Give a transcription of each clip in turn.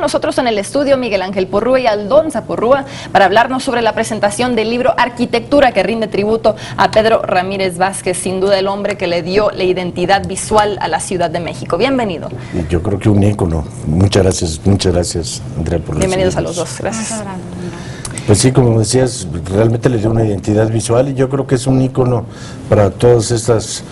nosotros en el estudio Miguel Ángel Porrúa y Aldonza Porrúa para hablarnos sobre la presentación del libro Arquitectura, que rinde tributo a Pedro Ramírez Vázquez, sin duda el hombre que le dio la identidad visual a la Ciudad de México. Bienvenido. Yo creo que un ícono. Muchas gracias, Andrea, por bienvenidos a los dos. Gracias. Pues sí, como decías, realmente le dio una identidad visual y yo creo que es un ícono para todos estos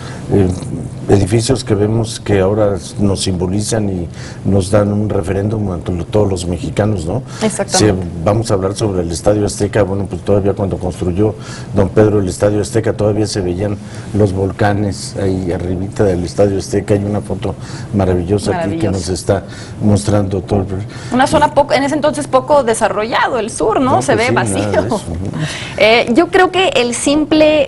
edificios que vemos que ahora nos simbolizan y nos dan un referéndum a todos los mexicanos, ¿no? Exactamente. Si vamos a hablar sobre el Estadio Azteca, bueno, pues todavía cuando construyó don Pedro el Estadio Azteca todavía se veían los volcanes ahí arribita del Estadio Azteca. Hay una foto maravillosa aquí que nos está mostrando todo. Una zona en ese entonces poco desarrollado, el sur, ¿no? Se ve sí, vacío. Yo creo que la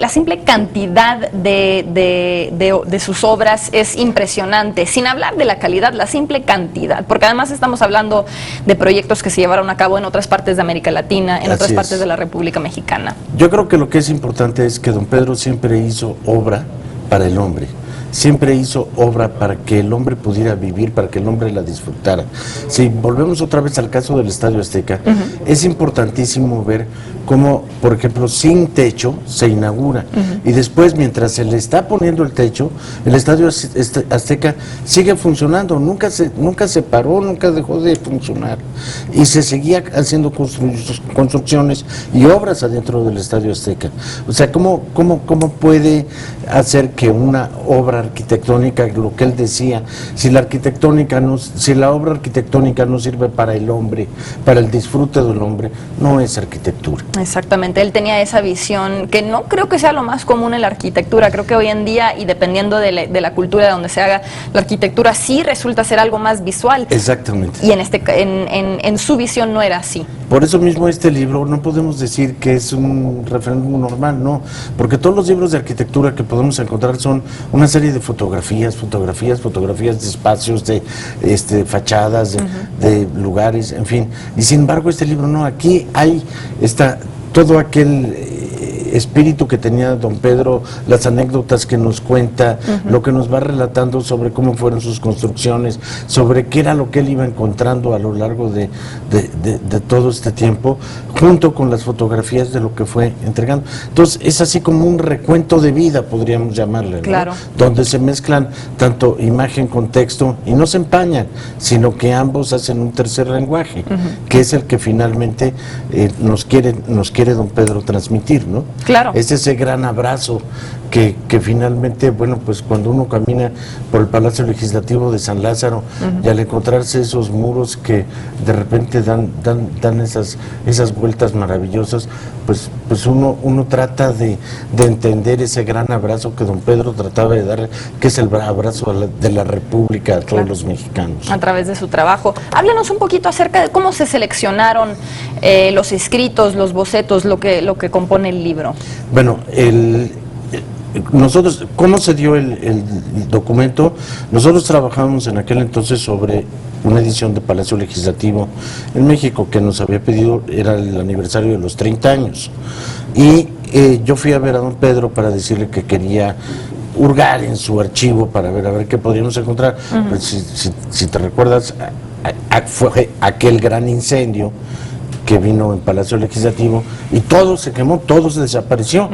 simple cantidad de sus obras es impresionante, sin hablar de la calidad, la simple cantidad, porque además estamos hablando de proyectos que se llevaron a cabo en otras partes de América Latina, en otras partes de la República Mexicana. Yo creo que lo que es importante es que don Pedro siempre hizo obra para el hombre. Siempre hizo obra para que el hombre pudiera vivir, para que el hombre la disfrutara. Si volvemos otra vez al caso del Estadio Azteca, es importantísimo ver cómo, por ejemplo, sin techo se inaugura. Y después, mientras se le está poniendo el techo, el Estadio Azteca sigue funcionando. Nunca se paró, nunca dejó de funcionar. Y se seguía haciendo construcciones y obras adentro del Estadio Azteca. O sea, ¿cómo puede hacer que una obra arquitectónica, lo que él decía, si la obra arquitectónica no sirve para el hombre, para el disfrute del hombre, no es arquitectura? Exactamente, él tenía esa visión que no creo que sea lo más común en la arquitectura. Creo que hoy en día, y dependiendo de la cultura de donde se haga, la arquitectura sí resulta ser algo más visual. Exactamente. Y en su visión no era así. Por eso mismo este libro no podemos decir que es un referéndum normal, no, porque todos los libros de arquitectura que podemos encontrar son una serie de fotografías de espacios, de fachadas, de lugares, en fin. Y sin embargo este libro no, aquí está todo aquel espíritu que tenía don Pedro, las anécdotas que nos cuenta, lo que nos va relatando sobre cómo fueron sus construcciones, sobre qué era lo que él iba encontrando a lo largo de todo este tiempo, junto con las fotografías de lo que fue entregando. Entonces es así como un recuento de vida, podríamos llamarle, ¿no? Claro. Donde se mezclan tanto imagen con texto y no se empañan, sino que ambos hacen un tercer lenguaje, que es el que finalmente nos quiere don Pedro transmitir, ¿no? Claro. Es ese gran abrazo que finalmente, bueno, pues cuando uno camina por el Palacio Legislativo de San Lázaro y al encontrarse esos muros que de repente dan esas vueltas maravillosas, pues uno trata de entender ese gran abrazo que don Pedro trataba de dar, que es el abrazo de la República a todos los mexicanos. A través de su trabajo. Háblenos un poquito acerca de cómo se seleccionaron los escritos, los bocetos, lo que compone el libro. Bueno, nosotros, ¿cómo se dio el documento? Nosotros trabajábamos en aquel entonces sobre una edición de Palacio Legislativo en México que nos había pedido, era el aniversario de los 30 años. Y yo fui a ver a don Pedro para decirle que quería hurgar en su archivo para ver qué podríamos encontrar. Pues, si te recuerdas, fue aquel gran incendio que vino en Palacio Legislativo y todo se quemó, todo se desapareció.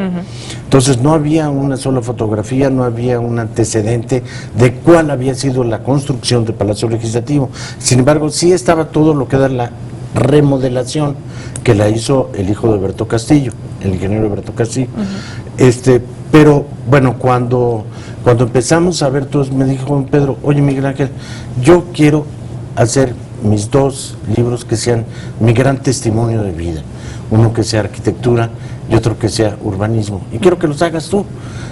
Entonces no había una sola fotografía, no había un antecedente de cuál había sido la construcción del Palacio Legislativo. Sin embargo, sí estaba todo lo que era la remodelación que la hizo el hijo de Berto Castillo, el ingeniero Berto Castillo. Pero bueno, cuando empezamos a ver todo, me dijo don Pedro: oye, Miguel Ángel, yo quiero hacer mis dos libros que sean mi gran testimonio de vida, uno que sea arquitectura y otro que sea urbanismo, y quiero que los hagas tú.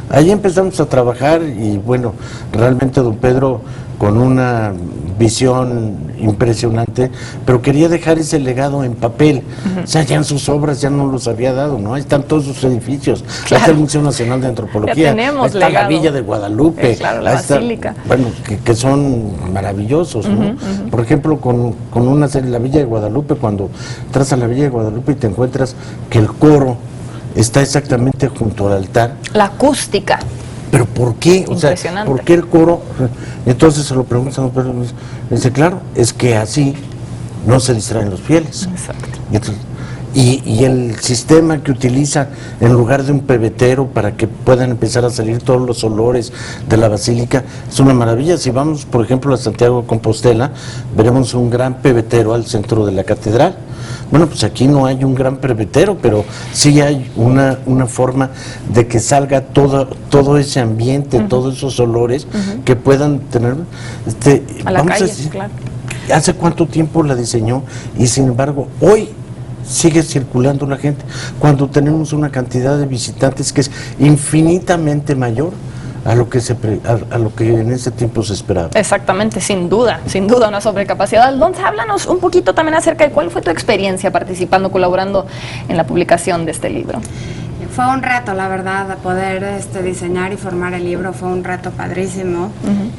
Ahí empezamos a trabajar y bueno, realmente don Pedro con una visión impresionante, pero quería dejar ese legado en papel. O sea, ya en sus obras ya no los había dado, ¿no? Ahí están todos sus edificios. Claro. Ahí está el Museo Nacional de Antropología. Ya tenemos ahí está legado. la Villa de Guadalupe. Claro, la Basílica. Bueno, que son maravillosos, ¿no? Por ejemplo, con una serie, la Villa de Guadalupe, cuando entras a la Villa de Guadalupe y te encuentras que el coro está exactamente junto al altar. La acústica. ¿Pero por qué? O sea, ¿por qué el coro? Entonces se lo preguntan, pero dice, claro, es que así no se distraen los fieles. Exacto. Y el sistema que utiliza en lugar de un pebetero para que puedan empezar a salir todos los olores de la basílica es una maravilla. Si vamos, por ejemplo, a Santiago de Compostela, veremos un gran pebetero al centro de la catedral. Bueno, pues aquí no hay un gran pebetero, pero sí hay una forma de que salga todo ese ambiente, todos esos olores que puedan tener. A la calle, claro. ¿Hace cuánto tiempo la diseñó? Y sin embargo, hoy sigue circulando la gente, cuando tenemos una cantidad de visitantes que es infinitamente mayor a lo que en ese tiempo se esperaba. Exactamente, sin duda una sobrecapacidad. Alonza, háblanos un poquito también acerca de cuál fue tu experiencia participando, colaborando en la publicación de este libro. Fue un reto, la verdad, poder diseñar y formar el libro, fue un reto padrísimo.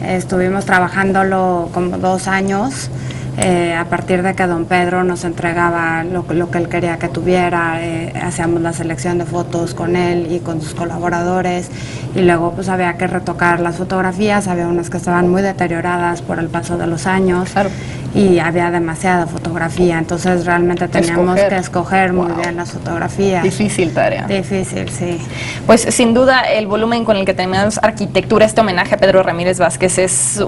Estuvimos trabajándolo como 2 años. A partir de que don Pedro nos entregaba lo que él quería que tuviera, hacíamos la selección de fotos con él y con sus colaboradores, y luego pues había que retocar las fotografías, había unas que estaban muy deterioradas por el paso de los años, claro, y había demasiada fotografía, entonces realmente teníamos que escoger muy bien las fotografías. Difícil tarea. Difícil, sí. Pues sin duda el volumen con el que tenemos Arquitectura, este homenaje a Pedro Ramírez Vázquez, es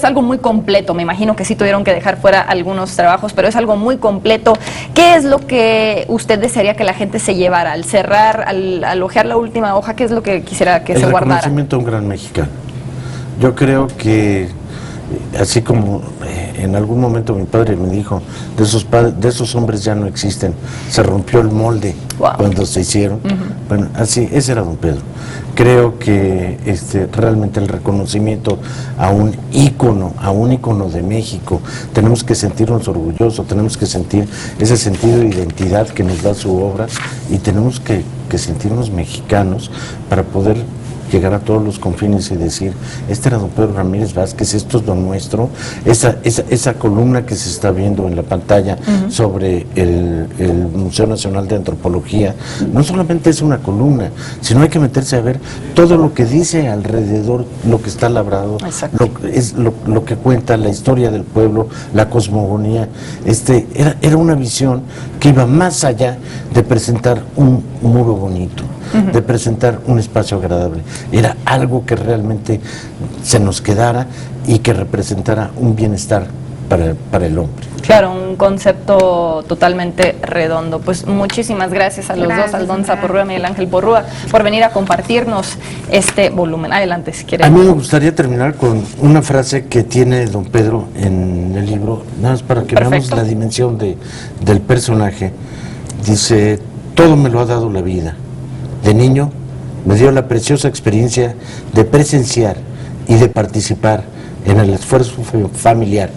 algo muy completo. Me imagino que sí tuvieron que dejar fuera algunos trabajos, pero es algo muy completo. ¿Qué es lo que usted desearía que la gente se llevara al cerrar, al hojear la última hoja? ¿Qué es lo que quisiera que se guardara? El reconocimiento a un gran mexicano. Yo creo que así como en algún momento mi padre me dijo, de esos hombres ya no existen, se rompió el molde cuando se hicieron. Bueno, así, ese era don Pedro. Creo que realmente el reconocimiento a un ícono de México, tenemos que sentirnos orgullosos, tenemos que sentir ese sentido de identidad que nos da su obra, y tenemos que sentirnos mexicanos para poder llegar a todos los confines y decir, este era don Pedro Ramírez Vázquez, esto es lo nuestro. Esa columna que se está viendo en la pantalla sobre el Museo Nacional de Antropología, no solamente es una columna, sino hay que meterse a ver todo lo que dice alrededor, lo que está labrado, lo que cuenta la historia del pueblo, la cosmogonía. Era una visión que iba más allá de presentar un muro bonito, de presentar un espacio agradable. Era algo que realmente se nos quedara y que representara un bienestar para el hombre. Claro, un concepto totalmente redondo. Pues muchísimas gracias a los dos, Aldonza Porrúa y Miguel Ángel Porrúa, por venir a compartirnos este volumen. Adelante, si quieren. A mí me gustaría terminar con una frase que tiene don Pedro en el libro, nada más para que veamos la dimensión del personaje. Dice, todo me lo ha dado la vida. De niño me dio la preciosa experiencia de presenciar y de participar en el esfuerzo familiar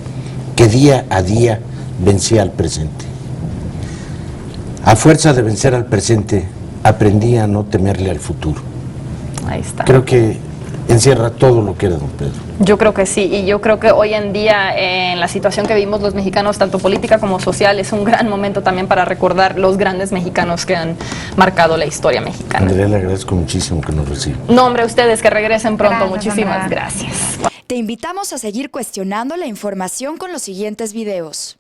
que día a día vencía al presente. A fuerza de vencer al presente, aprendí a no temerle al futuro. Ahí está. Creo que encierra todo lo que era don Pedro. Yo creo que sí, y yo creo que hoy en día, en la situación que vivimos los mexicanos, tanto política como social, es un gran momento también para recordar los grandes mexicanos que han marcado la historia mexicana. Andrea, le agradezco muchísimo que nos reciba. No, hombre, ustedes que regresen pronto. Muchísimas gracias. Te invitamos a seguir cuestionando la información con los siguientes videos.